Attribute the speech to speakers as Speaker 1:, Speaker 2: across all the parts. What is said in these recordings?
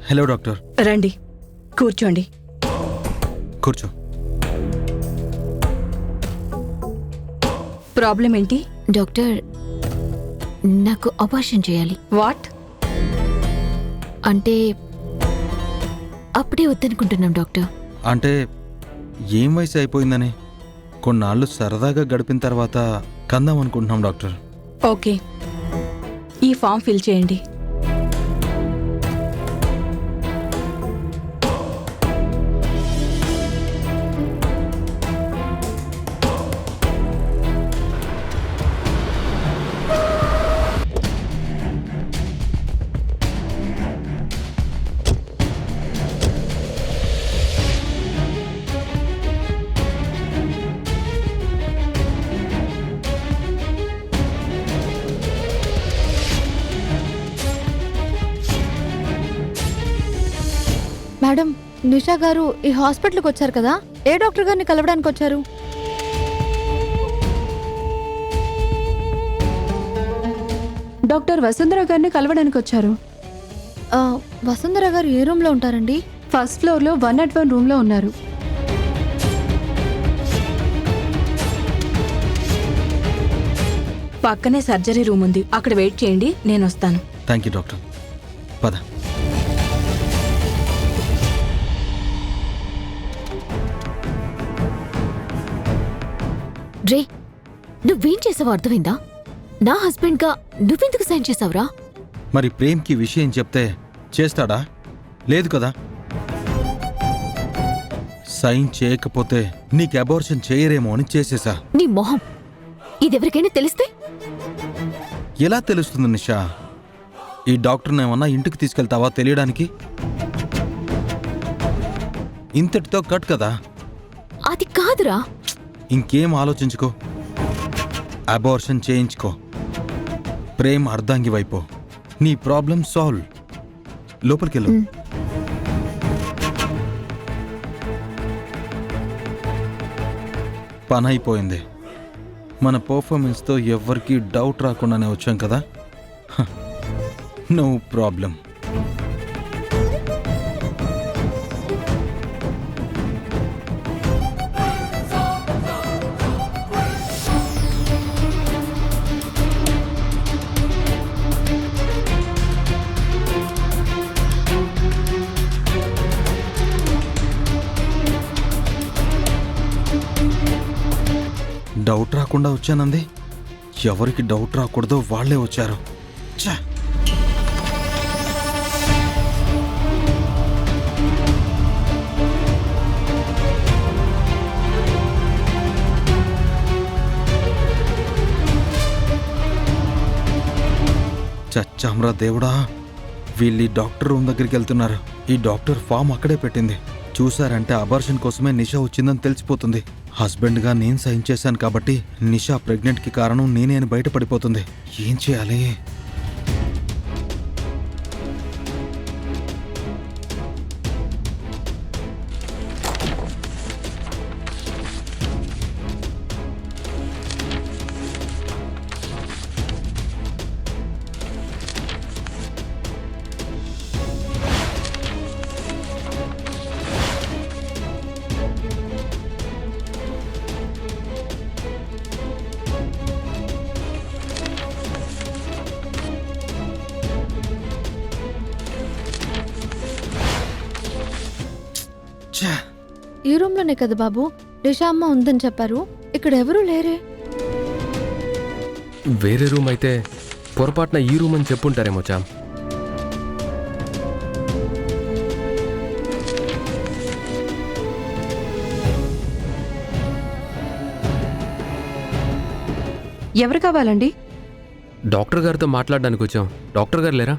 Speaker 1: Hello doctor.
Speaker 2: రండి, కూర్చోండి.
Speaker 1: కూర్చో.
Speaker 2: ప్రాబ్లం ఏంటి?
Speaker 3: డాక్టర్, నాకు ఆపరేషన్ చేయాలి.
Speaker 2: వాట్?
Speaker 3: అంటే అప్పుడే వద్దనుకుంటున్నాం డాక్టర్.
Speaker 1: అంటే ఏం వయసు అయిపోయిందని కొన్నాళ్ళు సరదాగా గడిపిన తర్వాత కందాం అనుకుంటున్నాం డాక్టర్.
Speaker 2: ఓకే, ఈ ఫామ్ ఫిల్ చేయండి.
Speaker 4: మేడం, నిషా గారు ఈ హాస్పిటల్కి వచ్చారు కదా, ఏ డాక్టర్ గారిని కలవడానికి వచ్చారు?
Speaker 5: డాక్టర్ వసుంధర గారిని కలవడానికి వచ్చారు.
Speaker 4: వసుంధర గారు ఏ రూమ్లో ఉంటారండి?
Speaker 5: ఫస్ట్ ఫ్లోర్లో 101 రూమ్లో ఉన్నారు.
Speaker 2: పక్కనే సర్జరీ రూమ్ ఉంది, అక్కడ వెయిట్ చేయండి, నేను వస్తాను.
Speaker 1: Thank you doctor. పద.
Speaker 3: రే, నువ్వేం చేసావో అర్థమైందా? నా హస్బెండ్గా నువ్వెందుకు సైన్ చేసావురా?
Speaker 1: మరి ప్రేమ్కి విషయం చెప్తే చేస్తాడా? లేదు కదా. సైన్ చేయకపోతే నీకు అబార్షన్ చేయరేమో అని చేసేసా.
Speaker 3: నీ మొహం, ఇదెవరికైనా తెలిస్తే?
Speaker 1: ఎలా తెలుస్తుంది నిషా? ఈ డాక్టర్ని ఏమన్నా ఇంటికి తీసుకెళ్తావా తెలియడానికి? ఇంతటితో కట్ కదా.
Speaker 3: అది కాదురా.
Speaker 1: ఇంకేం ఆలోచించుకో, అబార్షన్ చేయించుకో, ప్రేమ్ అర్ధాంగి వైపు, నీ ప్రాబ్లం సాల్వ్. లోపలికెళ్ళు. పని అయిపోయింది. మన పర్ఫార్మెన్స్తో ఎవ్వరికీ డౌట్ రాకుండానే వచ్చాం కదా. No problem. డౌట్ రాకుండా వచ్చానంది. ఎవరికి డౌట్ రాకూడదో వాళ్లే వచ్చారు. ఛా! చచ్చామ్రా దేవుడా, వీళ్ళు డాక్టర్ రూమ్ దగ్గరికి వెళ్తున్నారు. ఈ డాక్టర్ ఫామ్ అక్కడే పెట్టింది. చూశారంటే అబార్షన్ కోసమే నిషా వచ్చిందని తెలిసిపోతుంది. హస్బెండ్గా నేను సైన్ చేశాను కాబట్టి నిషా ప్రెగ్నెంట్కి కారణం నేనే అని బయటపడిపోతుంది. ఏం చేయాలి?
Speaker 4: ఈ రూమ్లోనే కదా బాబు నిషా అమ్మ ఉందని చెప్పారు. ఇక్కడ ఎవరూ లేరే.
Speaker 6: వేరే రూమ్ అయితే పొరపాటున ఈ రూమ్ అని చెప్పుంటారేమో చామ్.
Speaker 5: ఎవరు కావాలండి?
Speaker 6: డాక్టర్ గారితో మాట్లాడడానికి వచ్చాం. డాక్టర్ గారు లేరా?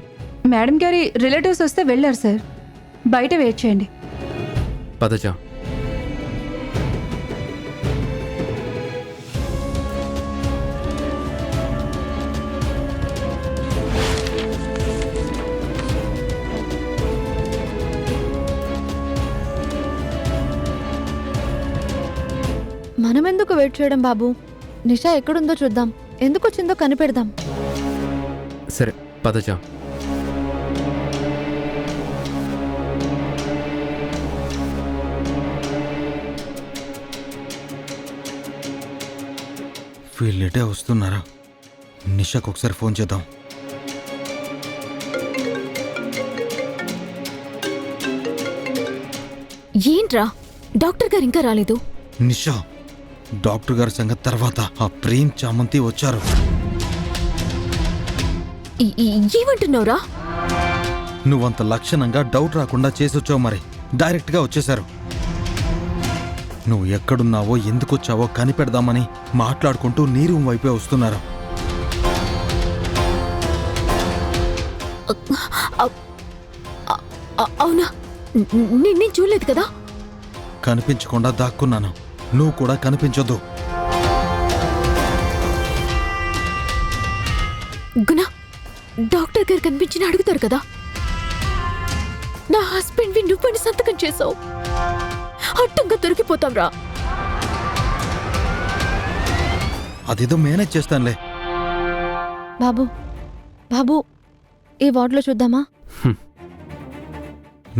Speaker 5: మేడం గారి రిలేటివ్స్ వస్తే వెళ్ళారు సార్. బయట వెయిట్ చేయండి.
Speaker 6: పదచా.
Speaker 4: మనమెందుకు వెయిట్ చేయడం బాబు? నిషా ఎక్కడుందో చూద్దాం, ఎందుకు వచ్చిందో కనిపెడదాం.
Speaker 6: సరే పదచా.
Speaker 1: వీళ్ళిటే వస్తున్నారా? నిషాకు ఒకసారి ఫోన్ చేద్దాం.
Speaker 3: ఏంట్రా డాక్టర్ గారు ఇంకా రాలేదు?
Speaker 1: నిషా, డాక్టర్ గారి సంగతి తర్వాత. ఆ ప్రేమ్ చామంతి వచ్చారు.
Speaker 3: ఏమంటున్నావురా?
Speaker 1: నువ్వంత లక్షణంగా డౌట్ రాకుండా చేసొచ్చావు, మరి డైరెక్ట్గా వచ్చేశారు. నువ్వు ఎక్కడున్నావో ఎందుకొచ్చావో కనిపెడదామని మాట్లాడుకుంటూ నీ రూమ్ వైపే వస్తున్నారు.
Speaker 3: అవునా? నేను చూడలేదు కదా.
Speaker 1: కనిపించకుండా దాక్కున్నాను, నువ్వు కూడా కనిపించొద్దు.
Speaker 3: గుణ, డాక్టర్ గారు కనిపించిన అడుగుతారు కదా. నా హస్బెండ్ నువ్వని సంతకం చేసావు, అట్టంగా దొరికిపోతాంరా.
Speaker 1: అదేదో మేనేజ్ చేస్తానులే.
Speaker 4: బాబు బాబు, ఈ వార్డులో చూద్దామా?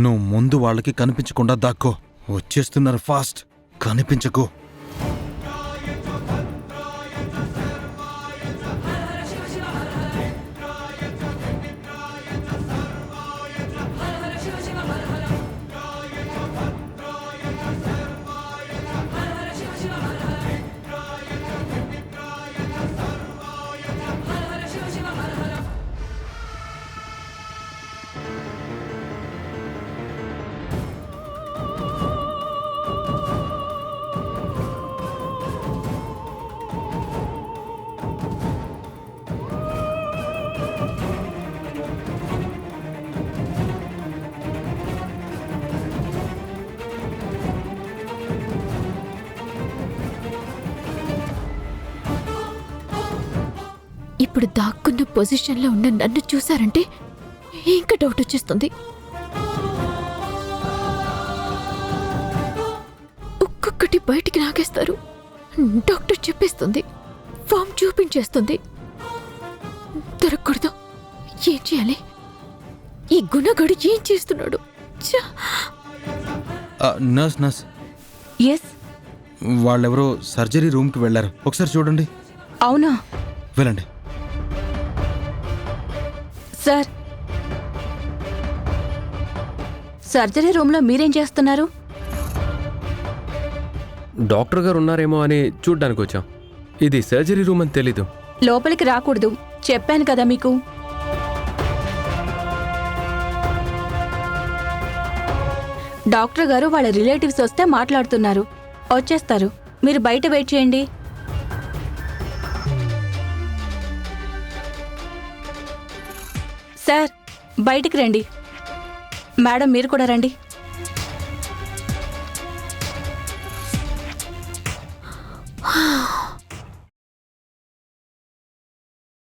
Speaker 1: నువ్వు ముందు వాళ్ళకి కనిపించకుండా దాక్కో. వచ్చేస్తున్నారు, ఫాస్ట్. కనిపించకు.
Speaker 3: ఇప్పుడు దాక్కున్న పొజిషన్లో ఉన్న నన్ను చూశారంటే ఇంకా డౌట్ వచ్చేస్తుంది. ఒక్కొక్కటి బయటికి లాగేస్తారు. డాక్టర్ చెప్పేస్తుంది, ఫామ్ చూపించేస్తుంది. దొరకకూడదు. ఏం చేయాలి? ఈ గుణగాడు ఏం చేస్తున్నాడు?
Speaker 1: Nurse,
Speaker 2: yes.
Speaker 1: వాళ్ళెవరో సర్జరీ రూమ్కి వెళ్ళారు, ఒకసారి చూడండి.
Speaker 2: అవునా?
Speaker 1: వెళ్ళండి.
Speaker 2: సార్, సర్జరీ రూమ్లో మీరేం చేస్తున్నారు?
Speaker 6: డాక్టర్ గారు ఉన్నారేమో అని చూడ్డానికి వచ్చాం. ఇది సర్జరీ రూమ్ అని తెలీదు.
Speaker 2: లోపలికి రాకూడదు, చెప్పాను కదా మీకు. డాక్టర్ గారు వాళ్ళ రిలేటివ్స్ వస్తే మాట్లాడుతున్నారు, వచ్చేస్తారు. మీరు బయట వెయిట్ చేయండి. సార్, బయటికి రండి. మేడం, మీరు కూడా రండి.